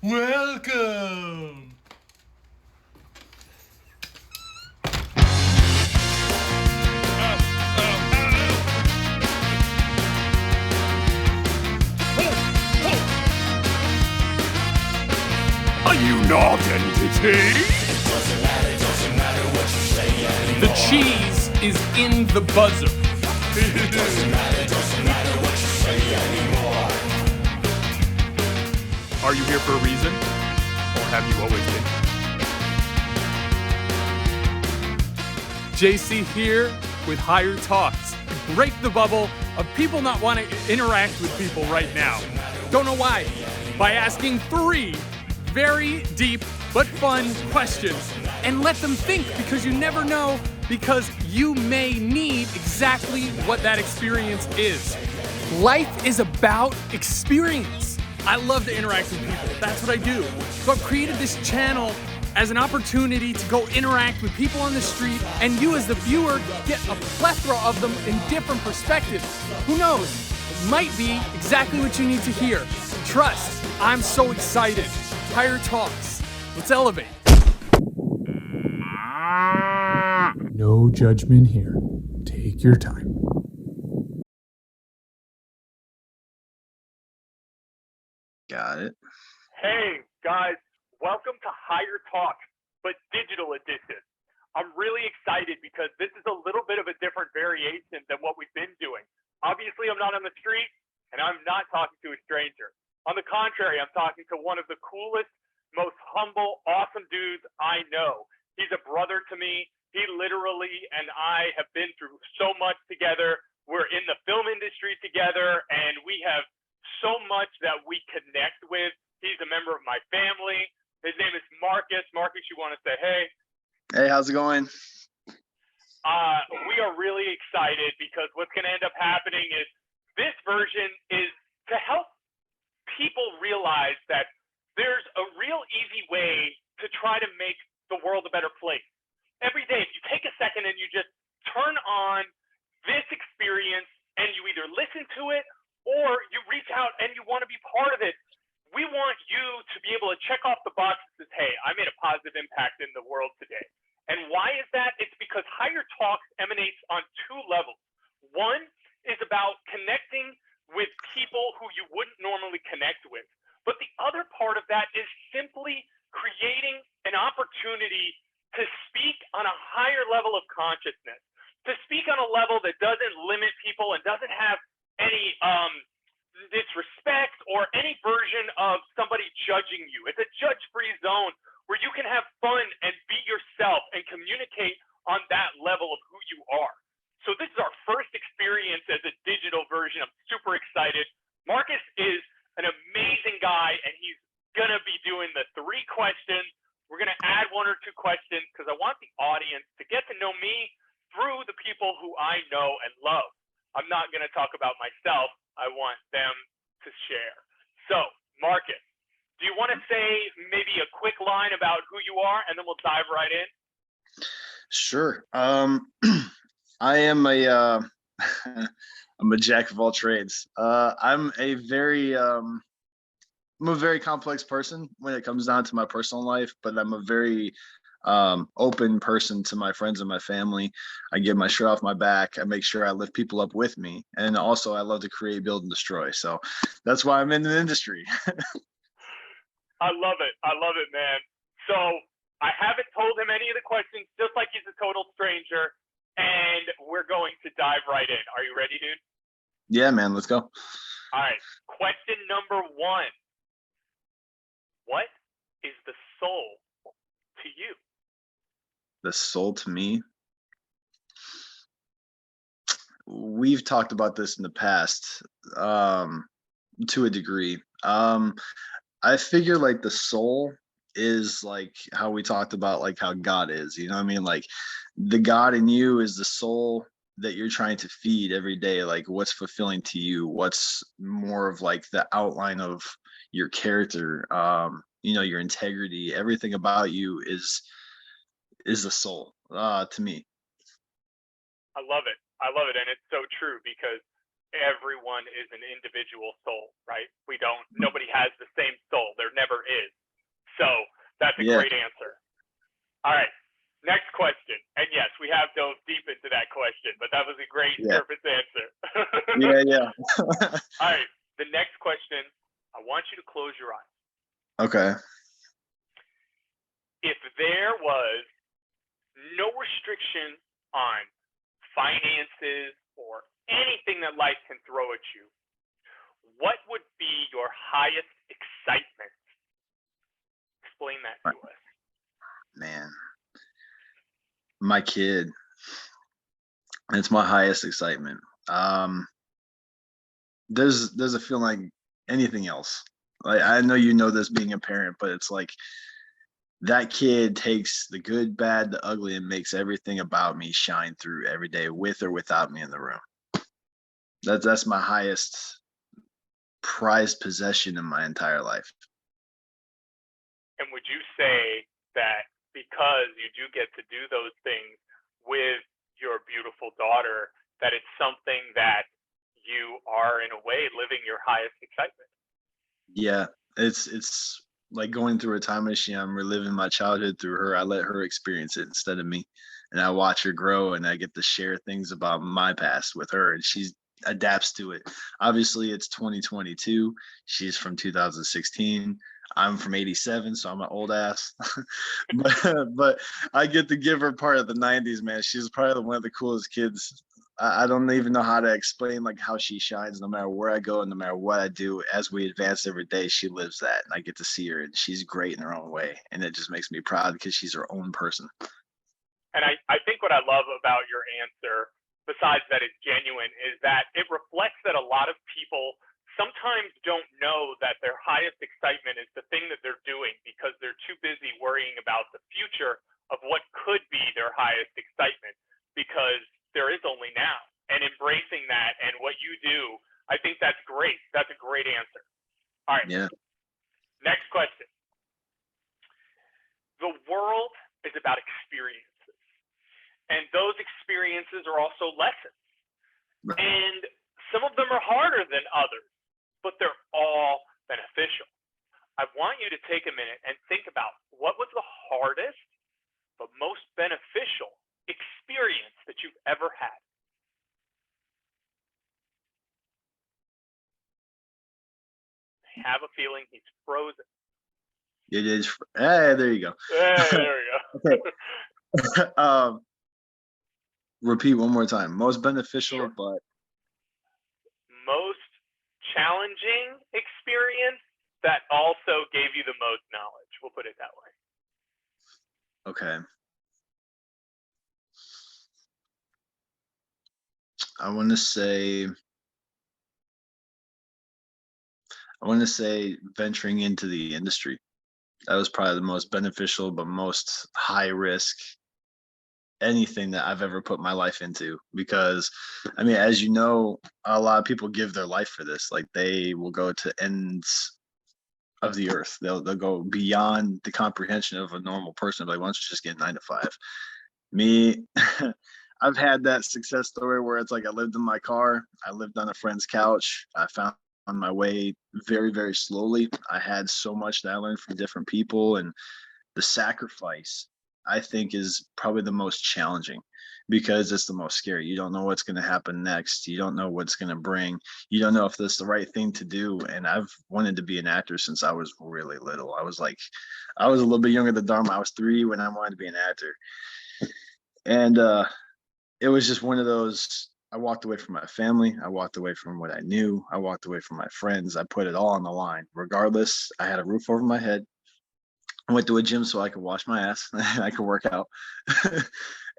Welcome! Are you not entertained? The cheese is in the buzzer. Are you here for a reason? Or have you always been? JC here with Higher Talks. Break the bubble of people not wanting to interact with people right now. Don't know why. By asking 3 very deep but fun questions and let them think, because you never know, because you may need exactly what that experience is. Life is about experience. I love to interact with people. That's what I do. So I've created this channel as an opportunity to go interact with people on the street, and you as the viewer get a plethora of them in different perspectives. Who knows? It might be exactly what you need to hear. Trust, I'm so excited. Higher Talks. Let's elevate. No judgment here. Take your time. Got it. Hey, guys, welcome to Higher Talk, but digital edition. I'm really excited because this is a little bit of a different variation than what we've been doing. Obviously, I'm not on the street, and I'm not talking to a stranger. On the contrary, I'm talking to one of the coolest, most humble, awesome dudes I know. He's a brother to me. He literally and I have been through so much together. We're in the film industry together, and we have so much that we connect with. He's a member of my family. His name is Markus. Markus, you want to say hey? Hey, how's it going? We are really excited because what's going to end up happening is this version is to help people realize that there's a real easy way to try to make the world a better place. Every day, if you take a second and you just turn on this experience and you either listen to it or you reach out and you want to be part of it, we want you to be able to check off the box that says, hey, I made a positive impact in the world today. And why is that? It's because Higher Talks emanates on 2 levels. One is about connecting with people who you wouldn't normally connect with. But the other part of that is simply creating an opportunity to speak on a higher level of consciousness, to speak on a level that doesn't limit people and doesn't have any disrespect or any version of somebody judging you. It's a judge-free zone where you can have fun and be yourself and communicate on that level of who you are. So this is our first experience as a digital version. I'm super excited. Markus is an amazing guy, and he's going to be doing the 3 questions. We're going to add 1 or 2 questions because I want the audience to get to know me through the people who I know and love. I'm not going to talk about myself. I want them to share. So, Markus, do you want to say maybe a quick line about who you are, and then we'll dive right in? Sure. I am a I'm a jack of all trades. I'm a very complex person when it comes down to my personal life, but I'm a very open person to my friends and my family. I get my shirt off my back. I make sure I lift people up with me. And also I love to create, build, and destroy. So that's why I'm in the industry. I love it. I love it, man. So I haven't told him any of the questions, just like he's a total stranger. And we're going to dive right in. Are you ready, dude? Yeah, man, let's go. All right. Question number 1. What is the soul to you? The soul to me. We've talked about this in the past, to a degree. I figure like the soul is like how we talked about like how God is, you know what I mean? Like the God in you is the soul that you're trying to feed every day. Like what's fulfilling to you, what's more of like the outline of your character, your integrity, everything about you is the soul, to me. I love it. I love it. And it's so true because everyone is an individual soul, right? Nobody has the same soul. There never is. a Yeah. great answer. All right. Next question. And yes, we have dove deep into that question, but that was a great surface answer. Yeah. All right. The next question, I want you to close your eyes. Okay. If there was no restriction on finances or anything that life can throw at you, what would be your highest excitement? Explain that to us. Man, my kid. It's my highest excitement. There's a feeling like anything else. Like, I know you know this being a parent, but it's like that kid takes the good, bad, the ugly, and makes everything about me shine through every day, with or without me in the room. That's my highest prized possession in my entire life. And would you say that because you do get to do those things with your beautiful daughter, that it's something that you are in a way living your highest excitement? Yeah, it's like going through a time machine. I'm reliving my childhood through her. I let her experience it instead of me, and I watch her grow, and I get to share things about my past with her, and she adapts to it. Obviously, it's 2022. She's from 2016. I'm from 87, so I'm an old ass. but I get to give her part of the 90s, man. She's probably one of the coolest kids. I don't even know how to explain like how she shines no matter where I go and no matter what I do. As we advance every day, she lives that, and I get to see her, and she's great in her own way, and it just makes me proud because she's her own person. And I think what I love about your answer, besides that it's genuine, is that it reflects that a lot of people sometimes don't know that their highest excitement is the thing that they're doing because they're too busy worrying about the future of what could be their highest excitement, because there is only now. And embracing that and what you do, I think that's great. That's a great answer. All right. Yeah. Next question. The world is about experiences, and those experiences are also lessons. And some of them are harder than others, but they're all beneficial. I want you to take a minute and think about what was the hardest but most beneficial experience that you've ever had. I have a feeling he's frozen. It is. Hey, there you go. Hey, there we go. Okay. Repeat one more time. Most beneficial, Sure. but Most challenging experience that also gave you the most knowledge. We'll put it that way. okay. I want to say venturing into the industry. That was probably the most beneficial, but most high risk anything that I've ever put my life into. Because, I mean, as you know, a lot of people give their life for this. Like, they will go to ends of the earth. They'll go beyond the comprehension of a normal person. Like, why don't you just get 9 to 5? Me, I've had that success story where it's like I lived in my car, I lived on a friend's couch, I found my way very, very slowly. I had so much that I learned from different people, and the sacrifice, I think, is probably the most challenging because it's the most scary. You don't know what's going to happen next. You don't know what's going to bring. You don't know if this is the right thing to do. And I've wanted to be an actor since I was really little. I was a little bit younger than Dharma. I was 3 when I wanted to be an actor. And it was just one of those. I walked away from my family. I walked away from what I knew. I walked away from my friends. I put it all on the line. Regardless, I had a roof over my head. I went to a gym so I could wash my ass and I could work out.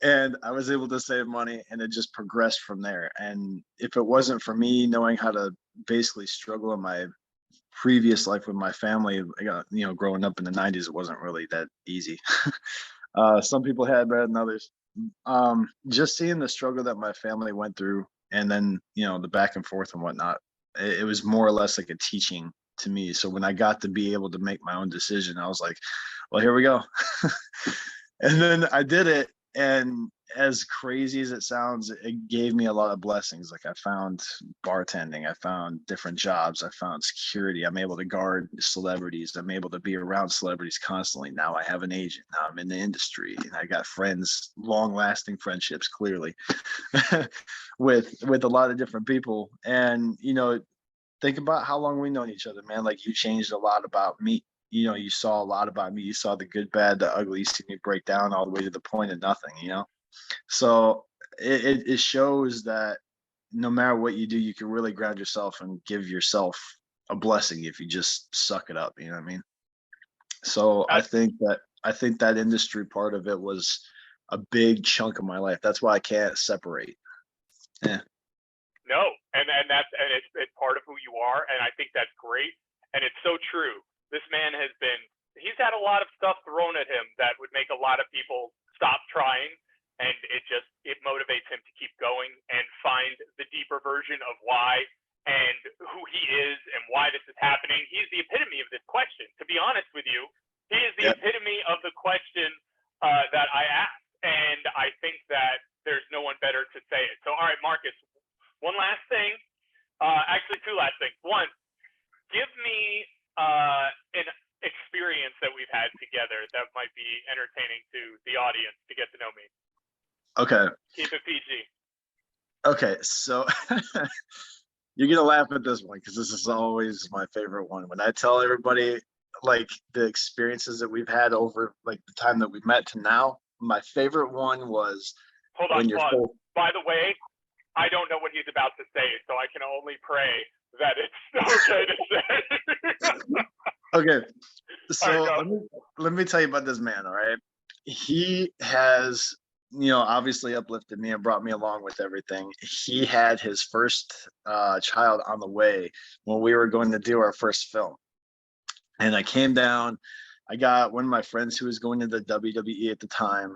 And I was able to save money, and it just progressed from there. And if it wasn't for me knowing how to basically struggle in my previous life with my family, growing up in the 90s, it wasn't really that easy. Some people had it better than others. Just seeing the struggle that my family went through, and then, the back and forth and whatnot, it was more or less like a teaching to me. So when I got to be able to make my own decision, I was like, well, here we go. And then I did it, and as crazy as it sounds, it gave me a lot of blessings. Like I found bartending, I found different jobs, I found security. I'm able to guard celebrities. I'm able to be around celebrities constantly. Now I have an agent. Now I'm in the industry, and I got friends, long-lasting friendships, clearly, with a lot of different people. And think about how long we known each other, man. Like you changed a lot about me. You saw a lot about me. You saw the good, bad, the ugly. You see me break down all the way to the point of nothing. So it shows that no matter what you do, you can really ground yourself and give yourself a blessing if you just suck it up. You know what I mean? So I think that industry part of it was a big chunk of my life. That's why I can't separate. Yeah. No, and it's part of who you are, and I think that's great, and it's so true. This man he's had a lot of stuff thrown at him that would make a lot of people stop trying, and it motivates him to keep going and find the deeper version of why and who he is and why this is happening. He's the epitome of this question. To be honest with you, he is the epitome of the question that I asked, and I think that there's no one better to say it. So, all right, Markus, one last thing. Actually, two last things. One, give me an experience that we've had together that might be entertaining to the audience to get to know me. Okay. Keep it PG. Okay, so you're gonna laugh at this one because this is always my favorite one. When I tell everybody like the experiences that we've had over like the time that we met to now, my favorite one was Hold on, pause. By the way, I don't know what he's about to say, so I can only pray that it's okay to say. Okay, so right, let me tell you about this man. All right, he has obviously uplifted me and brought me along with everything. He had his first child on the way when we were going to do our first film, and I came down. I got one of my friends who was going to the WWE at the time.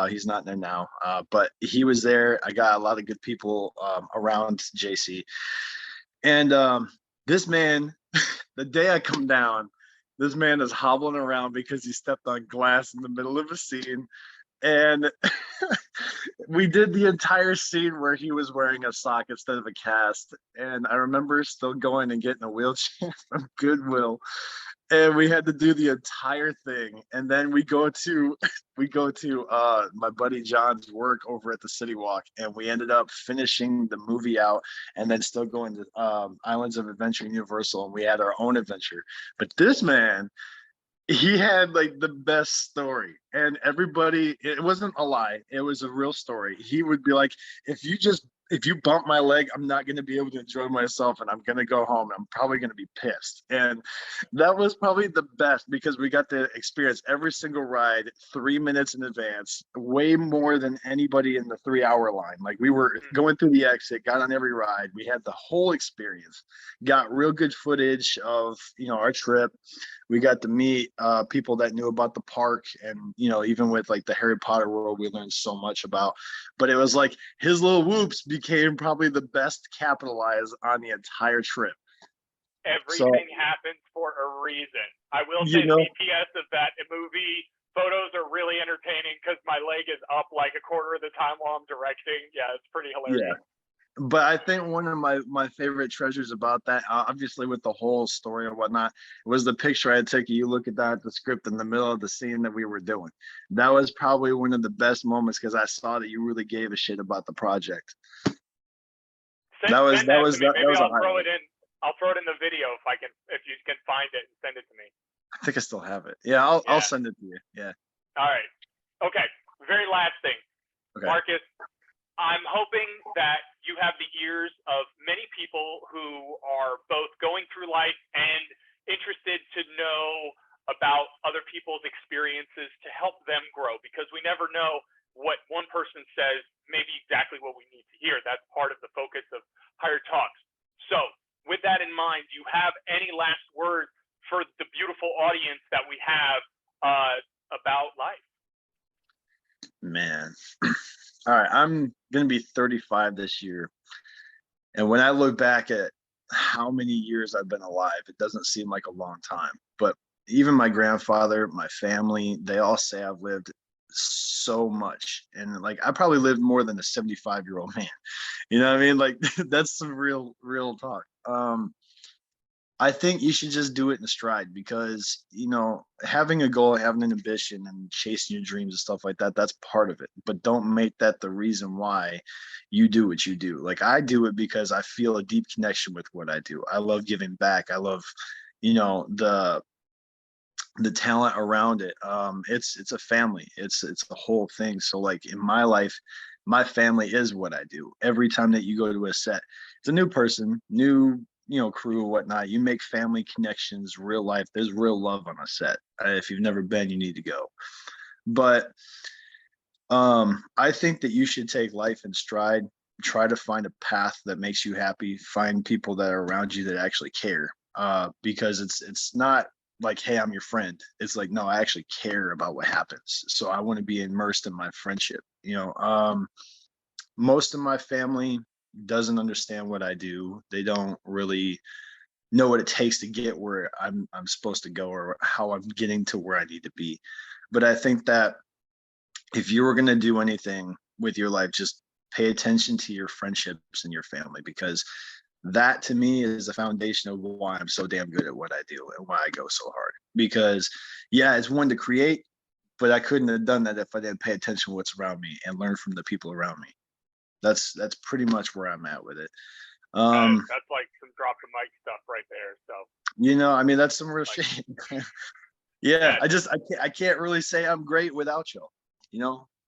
He's not there now, but he was there. I got a lot of good people around JC. And this man, the day I come down, this man is hobbling around because he stepped on glass in the middle of a scene. And we did the entire scene where he was wearing a sock instead of a cast. And I remember still going and getting a wheelchair from Goodwill. And we had to do the entire thing, and then we go to my buddy John's work over at the City Walk, and we ended up finishing the movie out, and then still going to Islands of Adventure Universal, and we had our own adventure. But this man, he had like the best story, and everybody, it wasn't a lie, it was a real story. He would be like, if you bump my leg, I'm not going to be able to enjoy myself, and I'm going to go home, and I'm probably going to be pissed. And that was probably the best because we got to experience every single ride 3 minutes in advance, way more than anybody in the 3-hour line. Like we were going through the exit, got on every ride. We had the whole experience, got real good footage of, our trip. We got to meet people that knew about the park, and even with like the Harry Potter world, we learned so much about. But it was like his little whoops became probably the best capitalized on the entire trip. Everything happens for a reason. I will say the BTS of that movie photos are really entertaining because my leg is up like a quarter of the time while I'm directing. Yeah, it's pretty hilarious. Yeah. But I think one of my favorite treasures about that, obviously with the whole story and whatnot, was the picture I took. You look at that, the script in the middle of the scene that we were doing. That was probably one of the best moments because I saw that you really gave a shit about the project. That was maybe I'll throw it in. I'll throw it in the video if you can find it and send it to me. I think I still have it. Yeah, I'll send it to you. Yeah. All right. Okay. Very last thing. Okay. Markus, I'm hoping that you have the ears of many people who are both going through life and interested to know about other people's experiences to help them grow, because we never know what one person says may be exactly what we need to hear. That's part of the focus of Higher Talks. So with that in mind, do you have any last words for the beautiful audience that we have about life? Man. All right, I'm going to be 35 this year. And when I look back at how many years I've been alive, it doesn't seem like a long time. But even my grandfather, my family, they all say I've lived so much. And like, I probably lived more than a 75-year-old man. You know what I mean? Like, that's some real talk. I think you should just do it in stride, because, having a goal, having an ambition, and chasing your dreams and stuff like that, that's part of it. But don't make that the reason why you do what you do. Like, I do it because I feel a deep connection with what I do. I love giving back. I love, the talent around it. It's a family. It's a whole thing. So like in my life, my family is what I do. Every time that you go to a set, it's a new person, new, crew or whatnot. You make family connections, real life. There's real love on a set. If you've never been, you need to go. But I think that you should take life in stride. Try to find a path that makes you happy. Find people that are around you that actually care. Because it's not like, hey, I'm your friend. It's like, no, I actually care about what happens. So I want to be immersed in my friendship. Most of my family doesn't understand what I do. They don't really know what it takes to get where I'm supposed to go, or how I'm getting to where I need to be. But I think that if you were going to do anything with your life, just pay attention to your friendships and your family, because that to me is the foundation of why I'm so damn good at what I do and why I go so hard. Because yeah, it's one to create, but I couldn't have done that if I didn't pay attention to what's around me and learn from the people around me. That's pretty much where I'm at with it. That's like some drop the mic stuff right there. So I mean, that's some real shit. Yeah, yeah, I can't really say I'm great without you.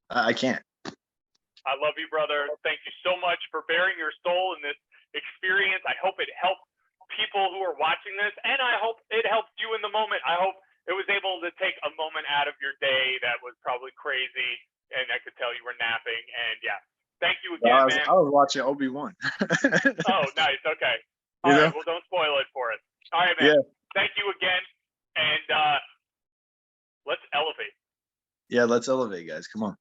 I can't. I love you, brother. Thank you so much for bearing your soul in this experience. I hope it helped people who are watching this, and I hope it helped you in the moment. I hope it was able to take a moment out of your day that was probably crazy, and I could tell you were napping. And yeah, thank you again, man. I was watching Obi-Wan. Oh, nice. Okay. All right. Well, don't spoil it for us. All right, man. Yeah. Thank you again, and let's elevate. Yeah, let's elevate, guys. Come on.